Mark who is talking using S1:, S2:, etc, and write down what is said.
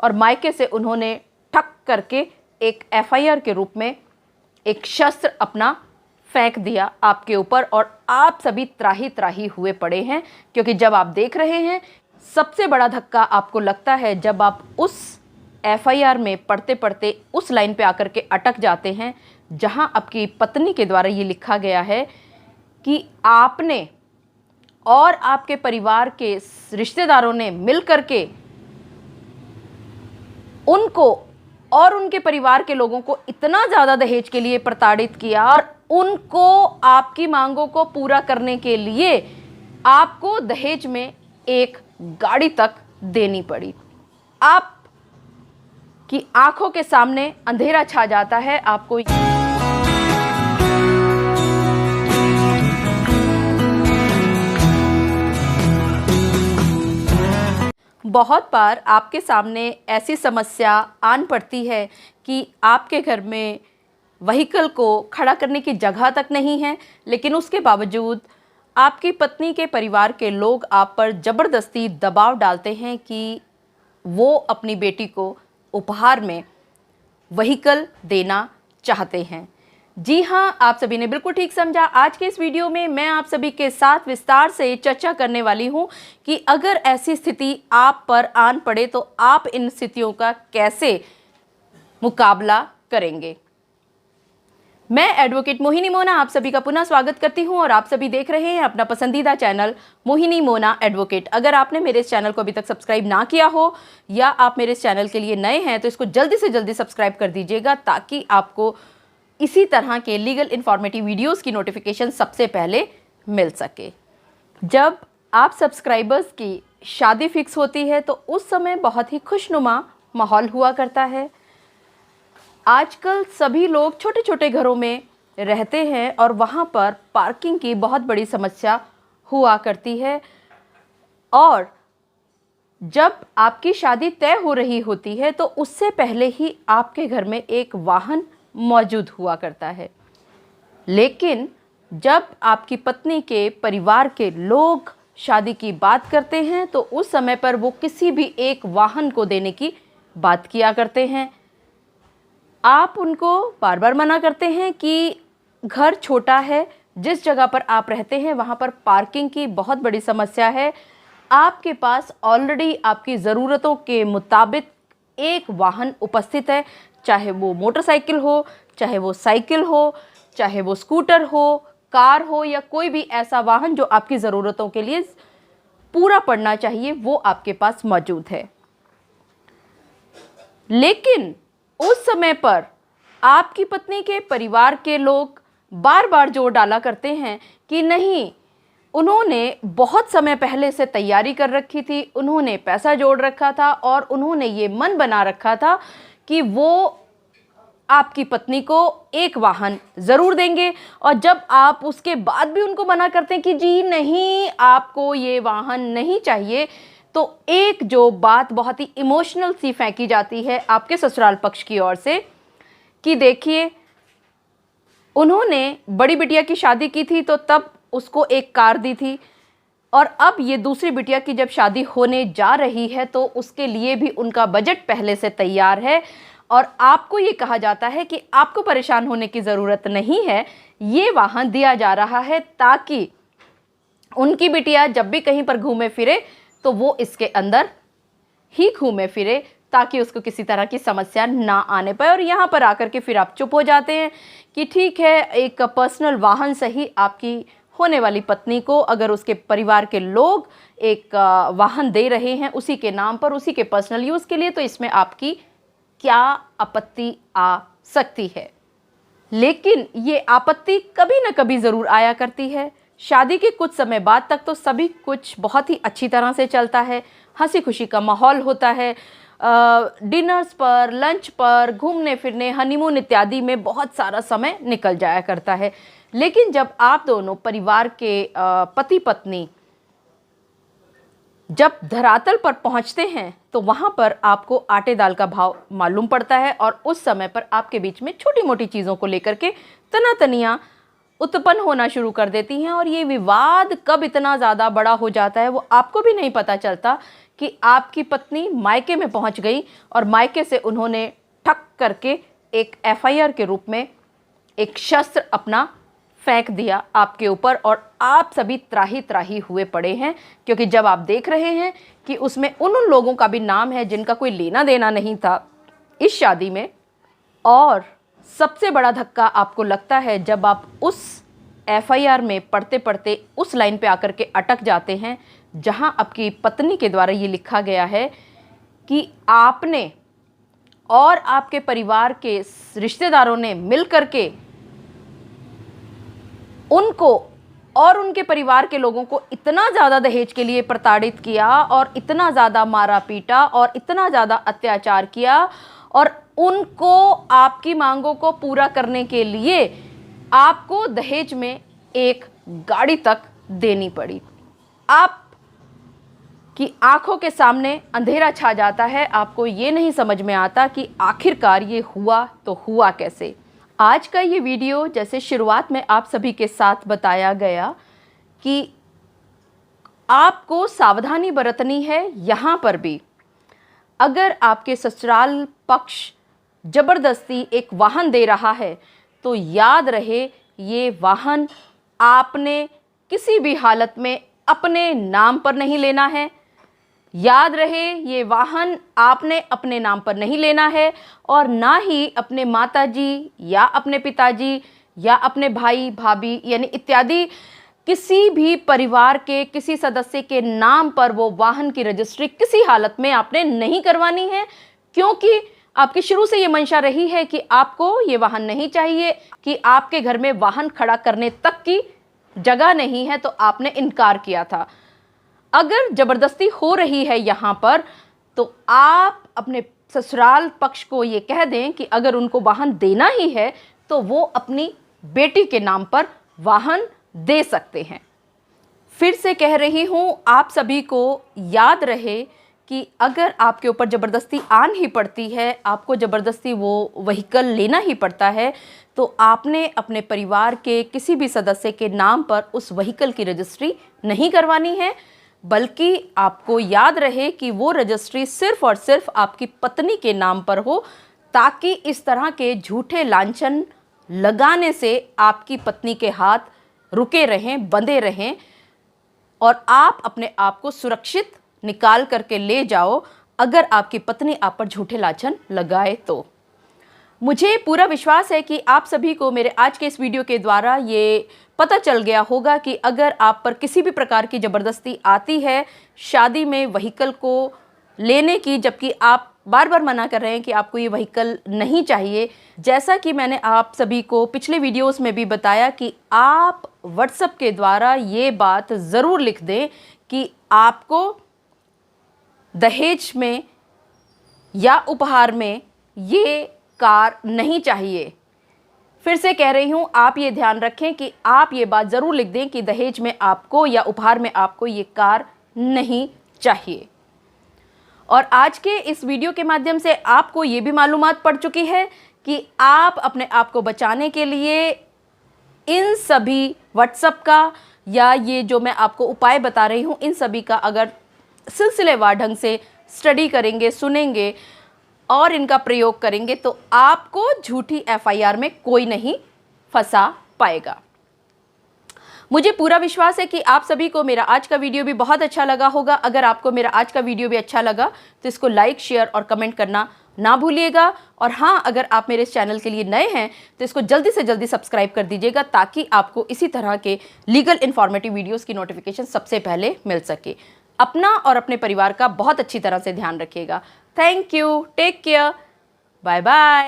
S1: और मायके से उन्होंने ठक करके एक एफआईआर के रूप में एक शस्त्र अपना फेंक दिया आपके ऊपर, और आप सभी त्राही त्राही हुए पड़े हैं। क्योंकि जब आप देख रहे हैं, सबसे बड़ा धक्का आपको लगता है जब आप उस एफआईआर में पढ़ते पढ़ते उस लाइन पे आकर के अटक जाते हैं जहां आपकी पत्नी के द्वारा ये लिखा गया है कि आपने और आपके परिवार के रिश्तेदारों ने मिल करके उनको और उनके परिवार के लोगों को इतना ज़्यादा दहेज के लिए प्रताड़ित किया, और उनको आपकी मांगों को पूरा करने के लिए आपको दहेज में एक गाड़ी तक देनी पड़ी। आप की आंखों के सामने अंधेरा छा जाता है। आपको बहुत बार आपके सामने ऐसी समस्या आन पड़ती है कि आपके घर में व्हीकल को खड़ा करने की जगह तक नहीं है, लेकिन उसके बावजूद आपकी पत्नी के परिवार के लोग आप पर ज़बरदस्ती दबाव डालते हैं कि वो अपनी बेटी को उपहार में व्हीकल देना चाहते हैं। जी हाँ, आप सभी ने बिल्कुल ठीक समझा। आज के इस वीडियो में मैं आप सभी के साथ विस्तार से चर्चा करने वाली हूँ कि अगर ऐसी स्थिति आप पर आन पड़े तो आप इन स्थितियों का कैसे मुकाबला करेंगे। मैं एडवोकेट मोहिनी मोना आप सभी का पुनः स्वागत करती हूं, और आप सभी देख रहे हैं अपना पसंदीदा चैनल मोहिनी मोना एडवोकेट। अगर आपने मेरे इस चैनल को अभी तक सब्सक्राइब ना किया हो या आप मेरे इस चैनल के लिए नए हैं तो इसको जल्दी से जल्दी सब्सक्राइब कर दीजिएगा, ताकि आपको इसी तरह के लीगल इन्फॉर्मेटिव वीडियोस की नोटिफिकेशन सबसे पहले मिल सके। जब आप सब्सक्राइबर्स की शादी फिक्स होती है तो उस समय बहुत ही खुशनुमा माहौल हुआ करता है। आजकल सभी लोग छोटे छोटे घरों में रहते हैं और वहाँ पर पार्किंग की बहुत बड़ी समस्या हुआ करती है, और जब आपकी शादी तय हो रही होती है तो उससे पहले ही आपके घर में एक वाहन मौजूद हुआ करता है। लेकिन जब आपकी पत्नी के परिवार के लोग शादी की बात करते हैं तो उस समय पर वो किसी भी एक वाहन को देने की बात किया करते हैं। आप उनको बार बार मना करते हैं कि घर छोटा है, जिस जगह पर आप रहते हैं वहाँ पर पार्किंग की बहुत बड़ी समस्या है, आपके पास ऑलरेडी आपकी ज़रूरतों के मुताबिक एक वाहन उपस्थित है, चाहे वो मोटरसाइकिल हो, चाहे वो साइकिल हो, चाहे वो स्कूटर हो, कार हो, या कोई भी ऐसा वाहन जो आपकी ज़रूरतों के लिए पूरा पड़ना चाहिए, वो आपके पास मौजूद है। लेकिन उस समय पर आपकी पत्नी के परिवार के लोग बार बार जोर डाला करते हैं कि नहीं, उन्होंने बहुत समय पहले से तैयारी कर रखी थी, उन्होंने पैसा जोड़ रखा था और उन्होंने ये मन बना रखा था कि वो आपकी पत्नी को एक वाहन ज़रूर देंगे। और जब आप उसके बाद भी उनको मना करते हैं कि जी नहीं, आपको ये वाहन नहीं चाहिए, तो एक जो बात बहुत ही इमोशनल सी फेंकी जाती है आपके ससुराल पक्ष की ओर से कि देखिए, उन्होंने बड़ी बिटिया की शादी की थी तो तब उसको एक कार दी थी, और अब ये दूसरी बिटिया की जब शादी होने जा रही है तो उसके लिए भी उनका बजट पहले से तैयार है, और आपको ये कहा जाता है कि आपको परेशान होने की ज़रूरत नहीं है, ये वाहन दिया जा रहा है ताकि उनकी बिटिया जब भी कहीं पर घूमे फिरे तो वो इसके अंदर ही घूमे फिरे, ताकि उसको किसी तरह की समस्या ना आने पाए। और यहाँ पर आकर के फिर आप चुप हो जाते हैं कि ठीक है, एक पर्सनल वाहन सही, आपकी होने वाली पत्नी को अगर उसके परिवार के लोग एक वाहन दे रहे हैं उसी के नाम पर, उसी के पर्सनल यूज़ के लिए, तो इसमें आपकी क्या आपत्ति आ सकती है। लेकिन ये आपत्ति कभी ना कभी ज़रूर आया करती है। शादी के कुछ समय बाद तक तो सभी कुछ बहुत ही अच्छी तरह से चलता है, हंसी खुशी का माहौल होता है, डिनर्स पर, लंच पर, घूमने फिरने, हनीमून इत्यादि में बहुत सारा समय निकल जाया करता है। लेकिन जब आप दोनों परिवार के पति पत्नी जब धरातल पर पहुंचते हैं तो वहां पर आपको आटे दाल का भाव मालूम पड़ता है, और उस समय पर आपके बीच में छोटी मोटी चीज़ों को लेकर के तनातनियाँ उत्पन्न होना शुरू कर देती हैं, और ये विवाद कब इतना ज़्यादा बड़ा हो जाता है वो आपको भी नहीं पता चलता कि आपकी पत्नी मायके में पहुंच गई और मायके से उन्होंने ठक करके एक एफआईआर के रूप में एक शस्त्र अपना फेंक दिया आपके ऊपर, और आप सभी त्राही त्राही हुए पड़े हैं। क्योंकि जब आप देख रहे हैं कि उसमें उन लोगों का भी नाम है जिनका कोई लेना देना नहीं था इस शादी में, और सबसे बड़ा धक्का आपको लगता है जब आप उस एफआईआर में पढ़ते पढ़ते उस लाइन पे आकर के अटक जाते हैं जहां आपकी पत्नी के द्वारा ये लिखा गया है कि आपने और आपके परिवार के रिश्तेदारों ने मिलकर के उनको और उनके परिवार के लोगों को इतना ज़्यादा दहेज के लिए प्रताड़ित किया और इतना ज़्यादा मारा पीटा और इतना ज़्यादा अत्याचार किया, और उनको आपकी मांगों को पूरा करने के लिए आपको दहेज में एक गाड़ी तक देनी पड़ी। आप की आंखों के सामने अंधेरा छा जाता है, आपको ये नहीं समझ में आता कि आखिरकार ये हुआ तो हुआ कैसे। आज का ये वीडियो, जैसे शुरुआत में आप सभी के साथ बताया गया कि आपको सावधानी बरतनी है, यहाँ पर भी अगर आपके ससुराल पक्ष ज़बरदस्ती एक वाहन दे रहा है तो याद रहे ये वाहन आपने किसी भी हालत में अपने नाम पर नहीं लेना है। याद रहे ये वाहन आपने अपने नाम पर नहीं लेना है, और ना ही अपने माताजी या अपने पिताजी या अपने भाई भाभी यानी इत्यादि किसी भी परिवार के किसी सदस्य के नाम पर वो वाहन की रजिस्ट्री किसी हालत में आपने नहीं करवानी है। क्योंकि आपकी शुरू से ये मंशा रही है कि आपको ये वाहन नहीं चाहिए, कि आपके घर में वाहन खड़ा करने तक की जगह नहीं है, तो आपने इनकार किया था। अगर ज़बरदस्ती हो रही है यहाँ पर, तो आप अपने ससुराल पक्ष को ये कह दें कि अगर उनको वाहन देना ही है तो वो अपनी बेटी के नाम पर वाहन दे सकते हैं। फिर से कह रही हूँ, आप सभी को याद रहे कि अगर आपके ऊपर ज़बरदस्ती आन ही पड़ती है, आपको ज़बरदस्ती वो व्हीकल लेना ही पड़ता है, तो आपने अपने परिवार के किसी भी सदस्य के नाम पर उस व्हीकल की रजिस्ट्री नहीं करवानी है, बल्कि आपको याद रहे कि वो रजिस्ट्री सिर्फ़ और सिर्फ आपकी पत्नी के नाम पर हो, ताकि इस तरह के झूठे लांछन लगाने से आपकी पत्नी के हाथ रुके रहें, बंधे रहें, और आप अपने आप को सुरक्षित निकाल करके ले जाओ अगर आपकी पत्नी आप पर झूठे लांछन लगाए तो। मुझे पूरा विश्वास है कि आप सभी को मेरे आज के इस वीडियो के द्वारा ये पता चल गया होगा कि अगर आप पर किसी भी प्रकार की ज़बरदस्ती आती है शादी में व्हीकल को लेने की, जबकि आप बार बार मना कर रहे हैं कि आपको ये व्हीकल नहीं चाहिए, जैसा कि मैंने आप सभी को पिछले वीडियोस में भी बताया कि आप व्हाट्सएप के द्वारा ये बात ज़रूर लिख दें कि आपको दहेज में या उपहार में ये कार नहीं चाहिए। फिर से कह रही हूँ, आप ये ध्यान रखें कि आप ये बात ज़रूर लिख दें कि दहेज में आपको या उपहार में आपको ये कार नहीं चाहिए। और आज के इस वीडियो के माध्यम से आपको ये भी मालूमात पड़ चुकी है कि आप अपने आप को बचाने के लिए इन सभी व्हाट्सएप का या ये जो मैं आपको उपाय बता रही हूँ, इन सभी का अगर सिलसिलेवार ढंग से स्टडी करेंगे, सुनेंगे और इनका प्रयोग करेंगे तो आपको झूठी एफआईआर में कोई नहीं फंसा पाएगा। मुझे पूरा विश्वास है कि आप सभी को मेरा आज का वीडियो भी बहुत अच्छा लगा होगा। अगर आपको मेरा आज का वीडियो भी अच्छा लगा तो इसको लाइक, शेयर और कमेंट करना ना भूलिएगा। और हाँ, अगर आप मेरे इस चैनल के लिए नए हैं तो इसको जल्दी से जल्दी सब्सक्राइब कर दीजिएगा, ताकि आपको इसी तरह के लीगल इन्फॉर्मेटिव वीडियोज़ की नोटिफिकेशन सबसे पहले मिल सके। अपना और अपने परिवार का बहुत अच्छी तरह से ध्यान रखिएगा। Thank you, take care, bye bye.